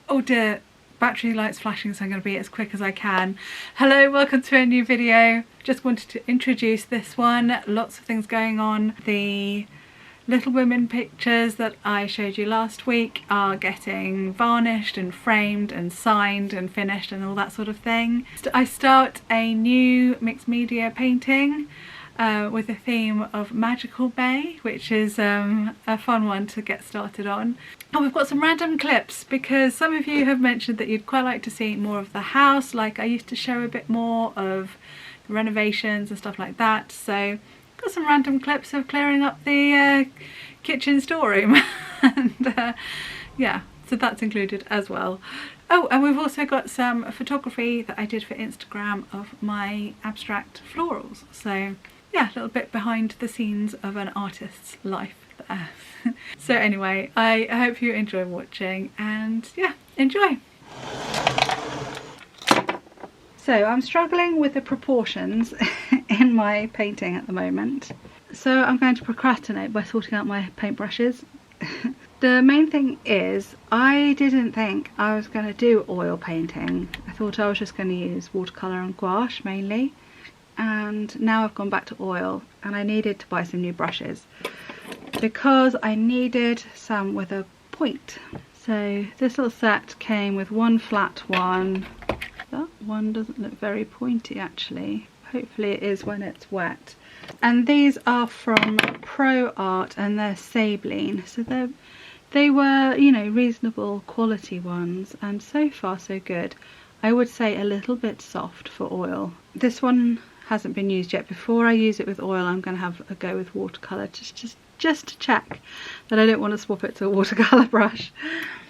Oh dear, battery light's flashing, so I'm going to be as quick as I can. Hello, welcome to a new video. Just wanted to introduce this one. Lots of things going on. The Little Women pictures that I showed you last week are getting varnished and framed and signed and finished and all that sort of thing. I start a new mixed media painting with a theme of Magical Bay, which is a fun one to get started on. And we've got some random clips because some of you have mentioned that you'd quite like to see more of the house, like I used to show a bit more of the renovations and stuff like that. So got some random clips of clearing up the kitchen storeroom and yeah, so that's included as well. Oh, and we've also got some photography that I did for Instagram of my abstract florals. So yeah, a little bit behind the scenes of an artist's life there. So anyway, I hope you enjoy watching and yeah, enjoy. So I'm struggling with the proportions in my painting at the moment. So I'm going to procrastinate by sorting out my paintbrushes. The main thing is I didn't think I was going to do oil painting. I thought I was just going to use watercolour and gouache mainly. And now I've gone back to oil and I needed to buy some new brushes because I needed some with a point. So this little set came with one flat one. That one doesn't look very pointy actually. Hopefully it is when it's wet. And these are from Pro Art and they're Sabline. So they were, you know, reasonable quality ones and so far so good. I would say a little bit soft for oil. This one hasn't been used yet. Before I use it with oil I'm going to have a go with watercolour just to check that I don't want to swap it to a watercolour brush.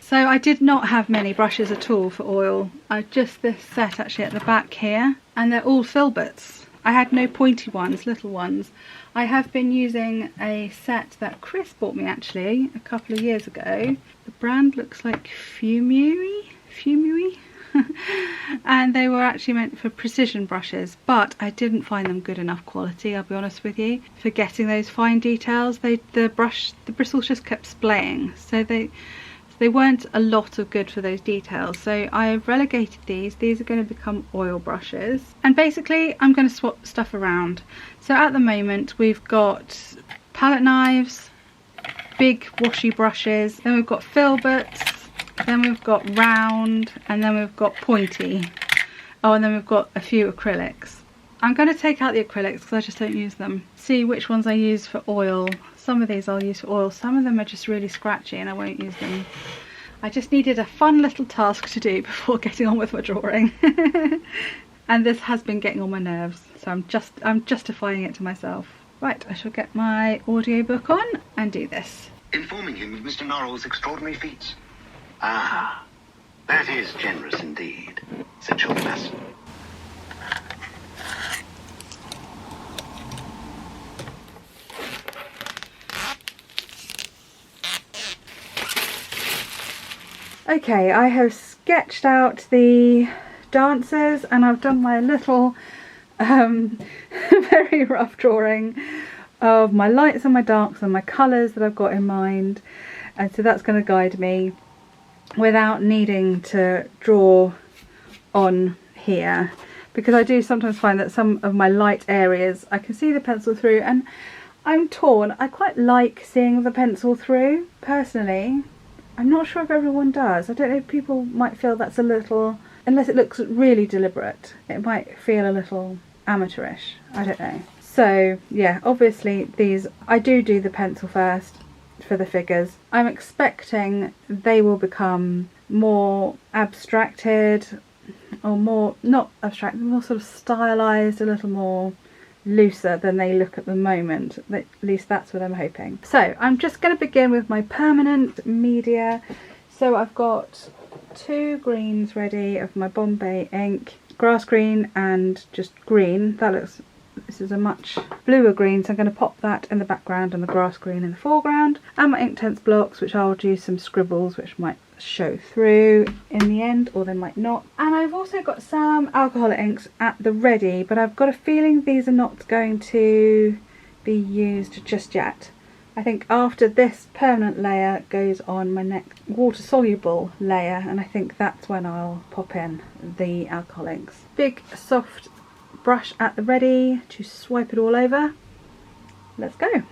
So I did not have many brushes at all for oil. Just this set actually at the back here, and they're all filberts. I had no pointy ones, little ones. I have been using a set that Chris bought me actually a couple of years ago. The brand looks like Fumui? And they were actually meant for precision brushes, but I didn't find them good enough quality, I'll be honest with you, for getting those fine details. The bristles just kept splaying, so they weren't a lot of good for those details. So I've relegated these. These are going to become oil brushes, and basically I'm going to swap stuff around. So at the moment we've got palette knives, big washy brushes, then we've got filberts, then we've got round, and then we've got pointy. Oh, and then we've got a few acrylics. I'm going to take out the acrylics because I just don't use them. See which ones I use for oil. Some of these I'll use for oil, some of them are just really scratchy and I won't use them. I just needed a fun little task to do before getting on with my drawing. And this has been getting on my nerves, so I'm justifying it to myself. Right, I shall get my audiobook on and do this. Informing him of Mr. Norrell's extraordinary feats. Ah, that is generous indeed, said Schultz. Okay, I have sketched out the dancers and I've done my little very rough drawing of my lights and my darks and my colours that I've got in mind, and so that's going to guide me without needing to draw on here, because I do sometimes find that some of my light areas I can see the pencil through and I'm torn. I quite like seeing the pencil through personally. I'm not sure if everyone does. I don't know, people might feel that's a little, unless it looks really deliberate, it might feel a little amateurish. I don't know. So yeah, obviously these, I do the pencil first for the figures. I'm expecting they will become more abstracted, or more, not abstract, more sort of stylized, a little more looser than they look at the moment. At least that's what I'm hoping. So I'm just going to begin with my permanent media. So I've got two greens ready of my Bombay ink, grass green and just green. This is a much bluer green, so I'm going to pop that in the background and the grass green in the foreground, and my Inktense blocks, which I'll do some scribbles which might show through in the end, or they might not. And I've also got some alcohol inks at the ready, but I've got a feeling these are not going to be used just yet. I I think after this permanent layer goes on my next water soluble layer, and I think that's when I'll pop in the alcohol inks. Big soft brush at the ready to swipe it all over. Let's go.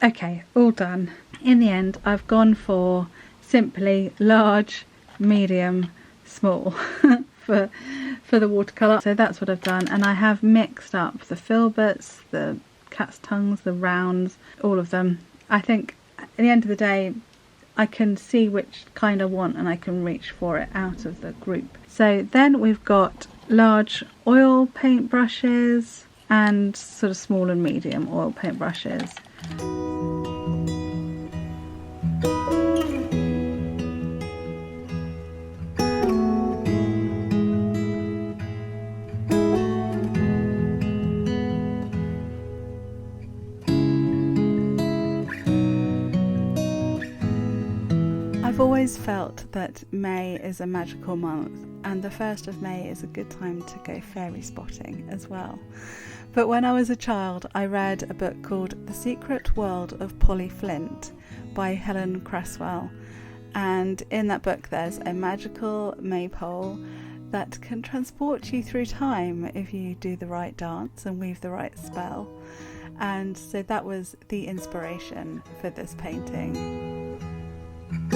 Okay, all done. In the end, I've gone for simply large, medium, small for the watercolour. So that's what I've done, and I have mixed up the filberts, the cat's tongues, the rounds, all of them. I think at the end of the day, I can see which kind I want and I can reach for it out of the group. So then we've got large oil paint brushes and sort of small and medium oil paint brushes. I've always felt that May is a magical month, and the 1st of May is a good time to go fairy spotting as well. But when I was a child, I read a book called The Secret World of Polly Flint by Helen Cresswell, and in that book there's a magical maypole that can transport you through time if you do the right dance and weave the right spell. And so that was the inspiration for this painting. I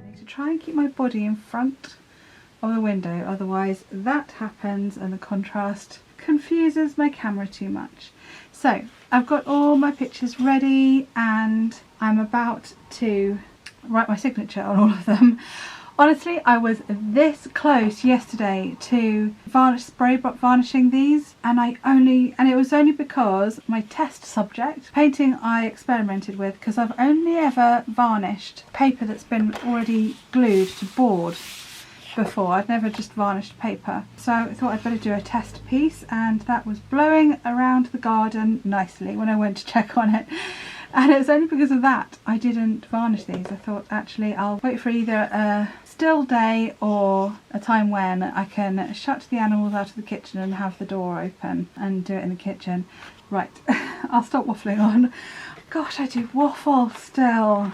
need to try and keep my body in front of the window, otherwise that happens and the contrast confuses my camera too much. So I've got all my pictures ready and I'm about to write my signature on all of them. Honestly, I was this close yesterday to spray varnishing these, and it was only because my test subject, painting I experimented with, because I've only ever varnished paper that's been already glued to board before. I've never just varnished paper. So I thought I'd better do a test piece, and that was blowing around the garden nicely when I went to check on it. And it was only because of that I didn't varnish these. I thought actually I'll wait for either a still day or a time when I can shut the animals out of the kitchen and have the door open and do it in the kitchen. Right, I'll stop waffling on. Gosh, I do waffle still.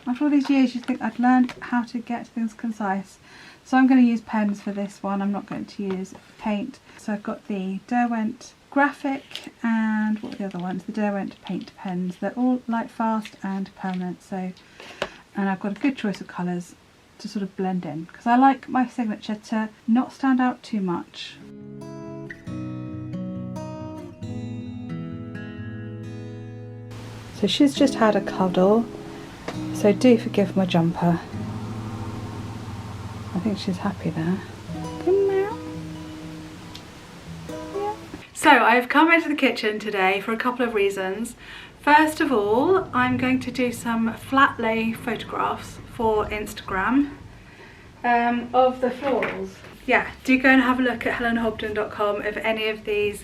After all these years you'd think I'd learned how to get things concise. So I'm going to use pens for this one. I'm not going to use paint. So I've got the Derwent Graphic and what are the other ones? The Derwent paint pens. They're all light fast and permanent. So, and I've got a good choice of colours to sort of blend in because I like my signature to not stand out too much. So she's just had a cuddle, so do forgive my jumper. I think she's happy there. Come now. Yeah. So I've come into the kitchen today for a couple of reasons. First of all, I'm going to do some flat lay photographs for Instagram of the florals. Yeah, do go and have a look at helenhobden.com if any of these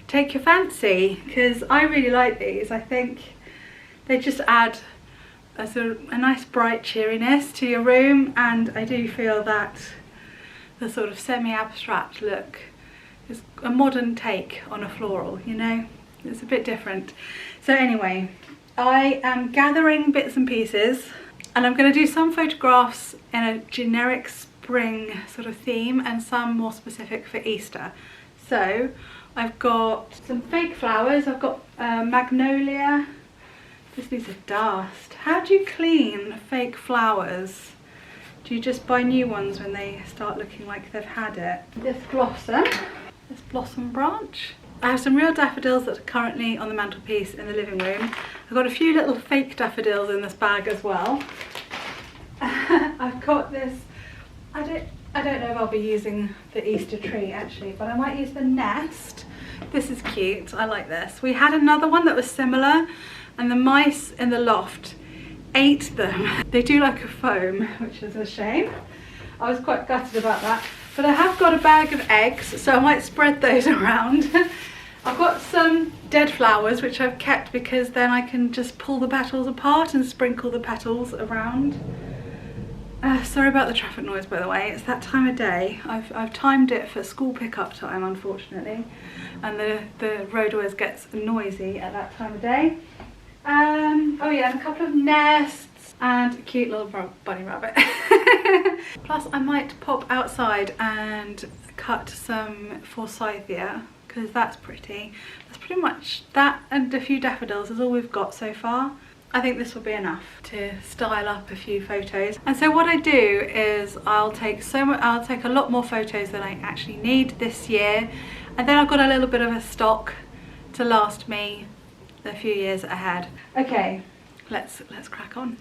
take your fancy, because I really like these. I think they just add a nice bright cheeriness to your room, and I do feel that the sort of semi-abstract look is a modern take on a floral, you know, it's a bit different. So anyway, I am gathering bits and pieces and I'm going to do some photographs in a generic spring sort of theme and some more specific for Easter. So I've got some fake flowers. I've got magnolia. This needs a dust. How do you clean fake flowers? Do you just buy new ones when they start looking like they've had it? This blossom branch. I have some real daffodils that are currently on the mantelpiece in the living room. I've got a few little fake daffodils in this bag as well. I've got this, I don't know if I'll be using the Easter tree actually, but I might use the nest. This is cute, I like this. We had another one that was similar and the mice in the loft ate them. They do like a foam, which is a shame. I was quite gutted about that. But I have got a bag of eggs, so I might spread those around. I've got some dead flowers which I've kept because then I can just pull the petals apart and sprinkle the petals around. Sorry about the traffic noise, by the way. It's that time of day. I've timed it for school pickup time, unfortunately, and the road always gets noisy at that time of day. Oh yeah, and a couple of nests and a cute little bunny rabbit. Plus, I might pop outside and cut some forsythia because that's pretty. That's pretty much that, and a few daffodils is all we've got so far. I think this will be enough to style up a few photos. And so what I do is I'll take a lot more photos than I actually need this year, and then I've got a little bit of a stock to last me a few years ahead. Okay, let's crack on.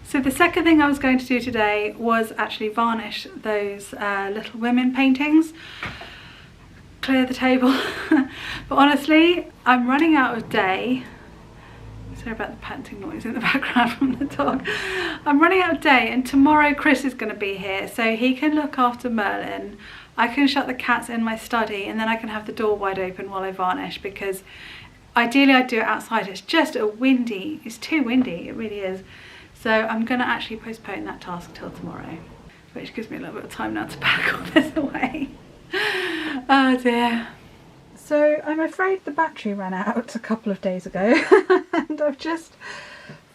So the second thing I was going to do today was actually varnish those Little Women paintings, clear the table. But honestly, I'm running out of day. Sorry about the panting noise in the background from the dog. I'm running out of day, and tomorrow Chris is going to be here, so he can look after Merlin. I can shut the cats in my study, and then I can have the door wide open while I varnish, because ideally I'd do it outside. It's just it's too windy, it really is. So I'm going to actually postpone that task till tomorrow, which gives me a little bit of time now to pack all this away. Oh dear. So I'm afraid the battery ran out a couple of days ago and I've just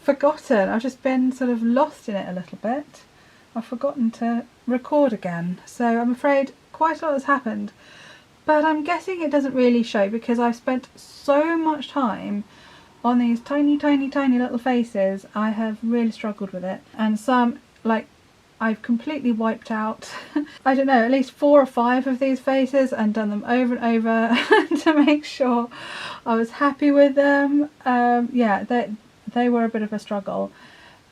forgotten. I've just been sort of lost in it a little bit. I've forgotten to record again. So I'm afraid quite a lot has happened, but I'm guessing it doesn't really show because I've spent so much time on these tiny little faces. I have really struggled with it, and some, like, I've completely wiped out I don't know, at least 4 or 5 of these faces and done them over and over to make sure I was happy with them. Yeah, they were a bit of a struggle.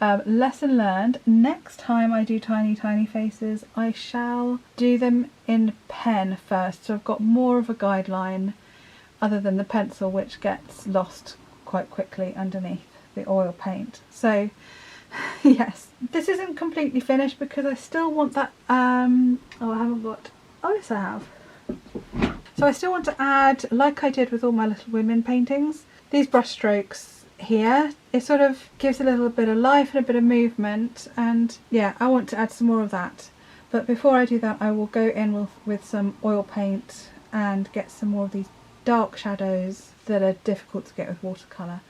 Lesson learned: next time I do tiny faces, I shall do them in pen first, so I've got more of a guideline other than the pencil, which gets lost quite quickly underneath the oil paint. So yes, this isn't completely finished because I still want that oh, I haven't got, oh yes I have. So I still want to add, like I did with all my Little Women paintings, these brush strokes here. It sort of gives a little bit of life and a bit of movement, and yeah, I want to add some more of that. But before I do that, I will go in with some oil paint and get some more of these dark shadows that are difficult to get with watercolour.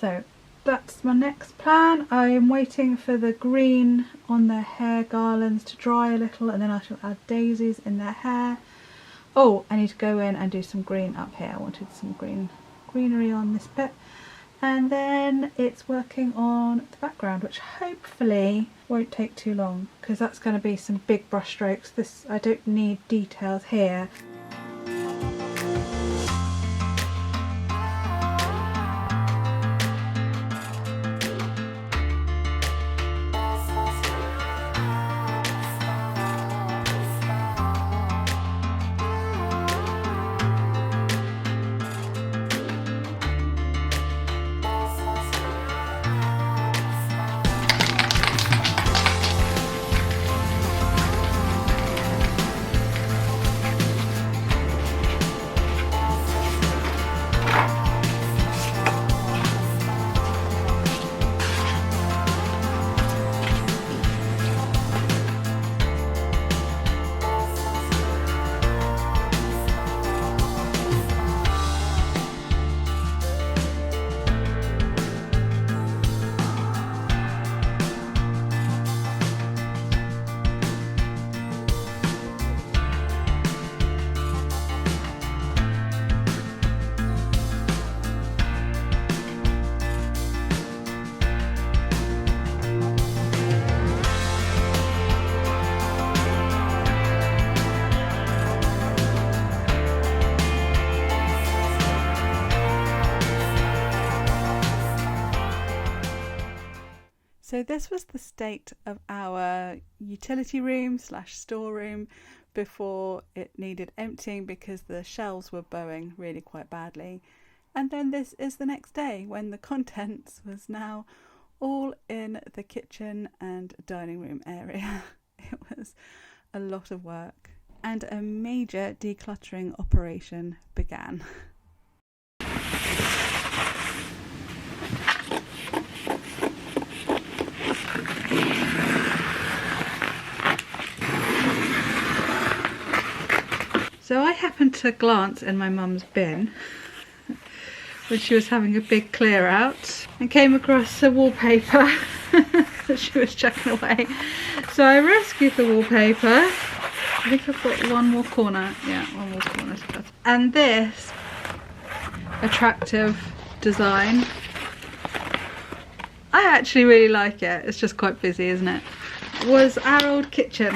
So that's my next plan. I am waiting for the green on their hair garlands to dry a little, and then I shall add daisies in their hair. Oh, I need to go in and do some green up here. I wanted some greenery on this bit. And then it's working on the background, which hopefully won't take too long, because that's going to be some big brush strokes. This, I don't need details here. So this was the state of our utility room / storeroom before it needed emptying because the shelves were bowing really quite badly. And then this is the next day when the contents was now all in the kitchen and dining room area. It was a lot of work and a major decluttering operation began. So I happened to glance in my mum's bin when she was having a big clear out and came across a wallpaper that she was chucking away. So I rescued the wallpaper. I think I've got one more corner. Yeah, one more corner to cut. And this attractive design, I actually really like it. It's just quite busy, isn't it? Was our old kitchen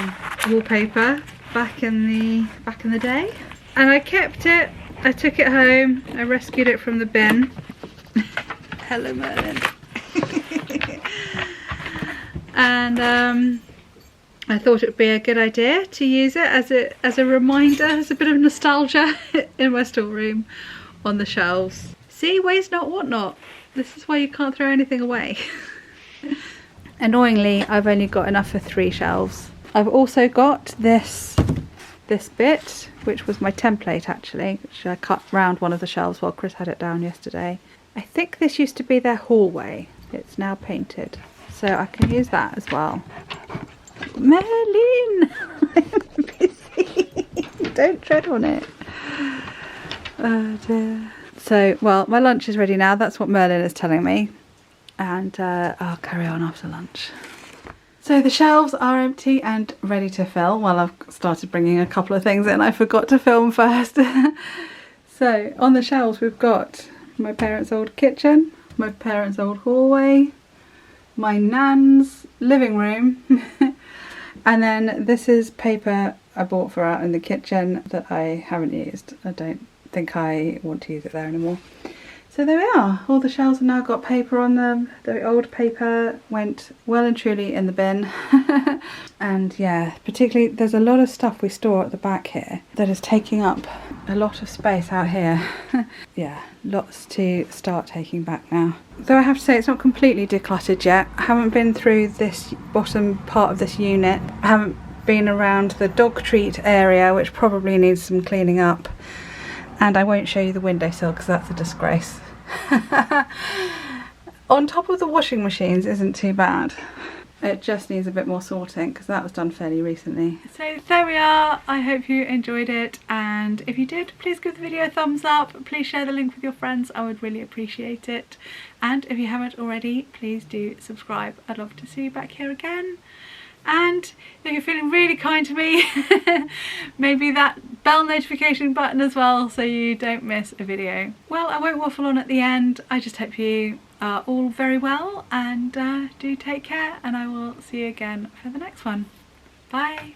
wallpaper back in the day, and I kept it. I took it home. I rescued it from the bin. Hello, Merlin. And I thought it would be a good idea to use it as a reminder, as a bit of nostalgia in my storeroom on the shelves. See, waste not, want not. This is why you can't throw anything away. Annoyingly, I've only got enough for 3 shelves. I've also got this bit, which was my template actually, which I cut round one of the shelves while Chris had it down yesterday. I think this used to be their hallway. It's now painted, so I can use that as well. Merlin! I'm busy. Don't tread on it. Oh dear. So, well, my lunch is ready now. That's what Merlin is telling me. And I'll carry on after lunch. So the shelves are empty and ready to fill. Well, I've started bringing a couple of things in. I forgot to film first. So on the shelves we've got my parents' old kitchen, my parents' old hallway, my nan's living room, and then this is paper I bought for out in the kitchen that I haven't used. I don't think I want to use it there anymore. So there we are, all the shelves have now got paper on them. The old paper went well and truly in the bin. And yeah, particularly there's a lot of stuff we store at the back here that is taking up a lot of space out here. Yeah, lots to start taking back now. Though I have to say it's not completely decluttered yet. I haven't been through this bottom part of this unit. I haven't been around the dog treat area, which probably needs some cleaning up. And I won't show you the windowsill because that's a disgrace. On top of the washing machines isn't too bad. It just needs a bit more sorting because that was done fairly recently. So there we are. I hope you enjoyed it, and if you did, please give the video a thumbs up. Please share the link with your friends. I would really appreciate it. And if you haven't already, please do subscribe. I'd love to see you back here again. And if you're feeling really kind to me, maybe that bell notification button as well so you don't miss a video. Well, I won't waffle on at the end. I just hope you are all very well, and do take care, and I will see you again for the next one. Bye.